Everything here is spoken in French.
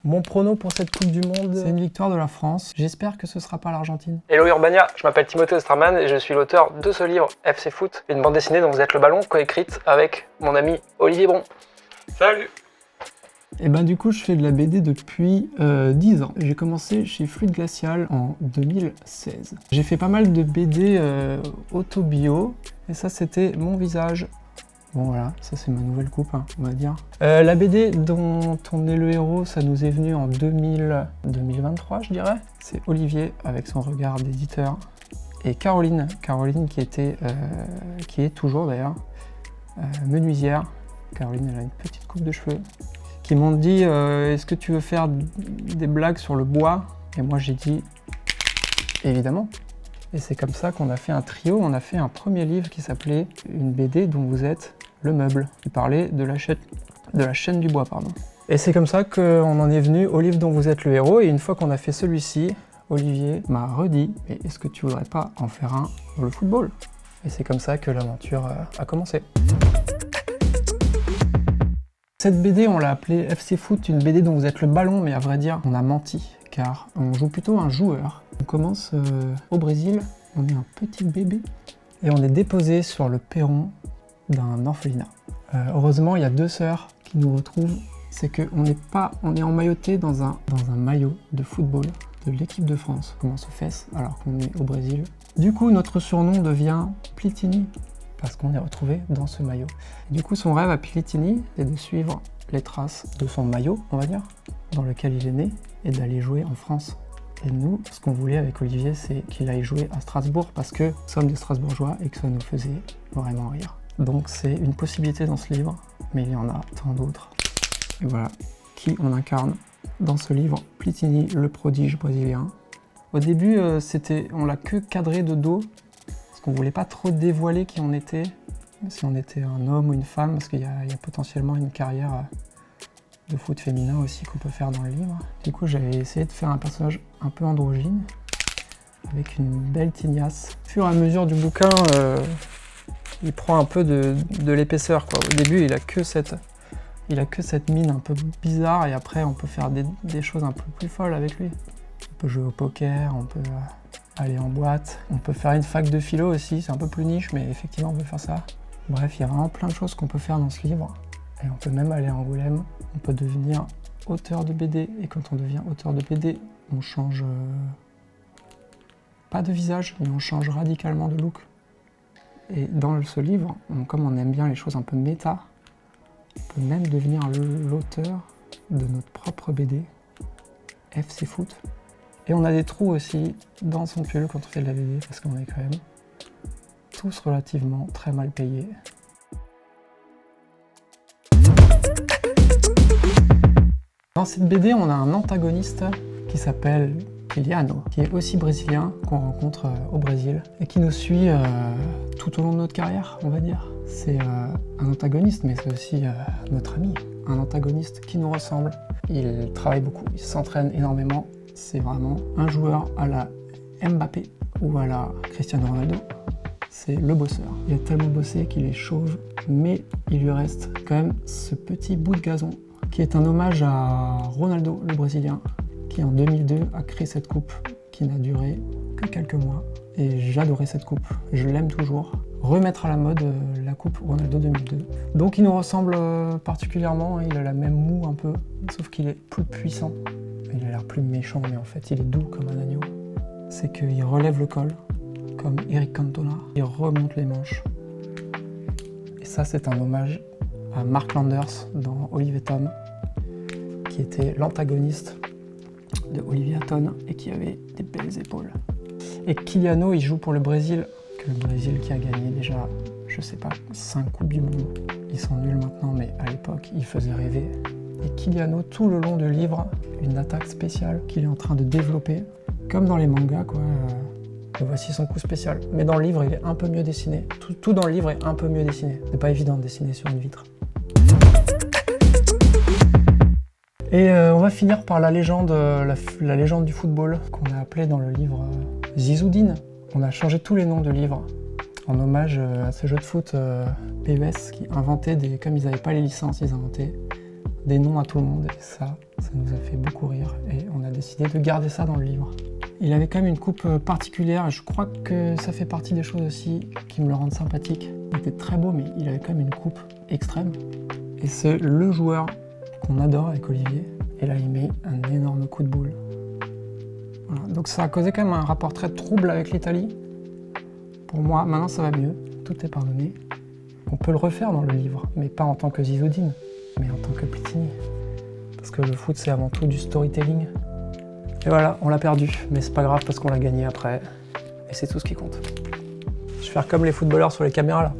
Mon prono pour cette Coupe du Monde, c'est une victoire de la France. J'espère que ce sera pas l'Argentine. Hello Urbania, je m'appelle Timothée Osterman et je suis l'auteur de ce livre, FC Foot, une bande dessinée dont vous êtes le ballon, coécrite avec mon ami Olivier Bron. Salut! Et ben du coup, je fais de la BD depuis 10 ans. J'ai commencé chez Fluide Glacial en 2016. J'ai fait pas mal de BD auto-bio, et ça c'était mon visage. Bon voilà, ça c'est ma nouvelle coupe, hein, on va dire. La BD dont on est le héros, ça nous est venu en 2023, je dirais. C'est Olivier avec son regard d'éditeur. Et Caroline qui est toujours d'ailleurs menuisière. Caroline, elle a une petite coupe de cheveux. Qui m'ont dit est-ce que tu veux faire des blagues sur le bois? Et moi j'ai dit évidemment. Et c'est comme ça qu'on a fait un trio, on a fait un premier livre qui s'appelait Une BD dont vous êtes le meuble, qui parlait de la chaîne du bois, pardon. Et c'est comme ça qu'on en est venu au livre dont vous êtes le héros, et une fois qu'on a fait celui-ci, Olivier m'a redit mais est-ce que tu voudrais pas en faire un pour le football? Et c'est comme ça que l'aventure a commencé. Cette BD, on l'a appelée FC Foot, une BD dont vous êtes le ballon, mais à vrai dire, on a menti, car on joue plutôt un joueur. On commence au Brésil, on est un petit bébé, et on est déposé sur le perron d'un orphelinat. Heureusement, il y a deux sœurs qui nous retrouvent, c'est qu'on est emmailloté dans un maillot de football de l'équipe de France, comme on se fesse alors qu'on est au Brésil. Du coup, notre surnom devient Plitini, parce qu'on est retrouvé dans ce maillot. Et du coup, son rêve à Plitini, c'est de suivre les traces de son maillot, on va dire, dans lequel il est né, et d'aller jouer en France. Et nous, ce qu'on voulait avec Olivier, c'est qu'il aille jouer à Strasbourg, parce que nous sommes des Strasbourgeois et que ça nous faisait vraiment rire. Donc c'est une possibilité dans ce livre, mais il y en a tant d'autres. Et voilà, qui on incarne dans ce livre, Plitini, le prodige brésilien. Au début, on l'a que cadré de dos, parce qu'on voulait pas trop dévoiler qui on était, si on était un homme ou une femme, parce qu'il y a potentiellement une carrière de foot féminin aussi qu'on peut faire dans le livre. Du coup, j'avais essayé de faire un personnage un peu androgyne, avec une belle tignasse. Au fur et à mesure du bouquin, il prend un peu de l'épaisseur, quoi. Au début, il a que cette mine un peu bizarre, et après, on peut faire des choses un peu plus folles avec lui. On peut jouer au poker, on peut aller en boîte, on peut faire une fac de philo aussi, c'est un peu plus niche, mais effectivement on peut faire ça. Bref, il y a vraiment plein de choses qu'on peut faire dans ce livre, et on peut même aller à Angoulême, on peut devenir auteur de BD, et quand on devient auteur de BD, on change pas de visage, mais on change radicalement de look. Et dans ce livre, comme on aime bien les choses un peu méta, on peut même devenir l'auteur de notre propre BD, FC Foot. Et on a des trous aussi dans son pull quand on fait de la BD, parce qu'on est quand même tous relativement très mal payés. Dans cette BD, on a un antagoniste qui s'appelle Kiliano, qui est aussi brésilien, qu'on rencontre au Brésil, et qui nous suit tout au long de notre carrière, on va dire. C'est un antagoniste, mais c'est aussi notre ami. Un antagoniste qui nous ressemble. Il travaille beaucoup, il s'entraîne énormément. C'est vraiment un joueur à la Mbappé ou à la Cristiano Ronaldo. C'est le bosseur. Il a tellement bossé qu'il est chauve, mais il lui reste quand même ce petit bout de gazon qui est un hommage à Ronaldo, le Brésilien, qui en 2002 a créé cette coupe qui n'a duré que quelques mois. Et j'adorais cette coupe, je l'aime toujours. Remettre à la mode la coupe Ronaldo 2002. Donc il nous ressemble particulièrement, il a la même moue un peu, sauf qu'il est plus puissant. Il a l'air plus méchant, mais en fait il est doux comme un agneau. C'est qu'il relève le col, comme Eric Cantona. Il remonte les manches. Et ça, c'est un hommage à Mark Landers dans Olive et Tom, qui était l'antagoniste de Olivier Hatton et qui avait des belles épaules. Et Kiliano, il joue pour le Brésil, que le Brésil qui a gagné déjà, je sais pas, 5 coupes du monde. Ils sont nuls maintenant, mais à l'époque, il faisait rêver. Et Kiliano, tout le long du livre, une attaque spéciale qu'il est en train de développer, comme dans les mangas, quoi. Voici son coup spécial. Mais dans le livre, il est un peu mieux dessiné. Tout dans le livre est un peu mieux dessiné. C'est pas évident de dessiner sur une vitre. Et on va finir par la légende du football, qu'on a appelée dans le livre Zizoudine. On a changé tous les noms de livres en hommage à ce jeu de foot PES qui inventait comme ils n'avaient pas les licences, ils inventaient des noms à tout le monde. Et ça, Ça nous a fait beaucoup rire et on a décidé de garder ça dans le livre. Il avait quand même une coupe particulière, je crois que ça fait partie des choses aussi qui me le rendent sympathique. Il était très beau, mais il avait quand même une coupe extrême. Et c'est le joueur qu'on adore avec Olivier. Et là, il met un énorme coup de boule. Voilà. Donc ça a causé quand même un rapport très trouble avec l'Italie. Pour moi, maintenant ça va mieux, tout est pardonné. On peut le refaire dans le livre, mais pas en tant que Zizodine, mais en tant que Platini. Parce que le foot, c'est avant tout du storytelling. Et voilà, on l'a perdu, mais c'est pas grave parce qu'on l'a gagné après. Et c'est tout ce qui compte. Je vais faire comme les footballeurs sur les caméras là.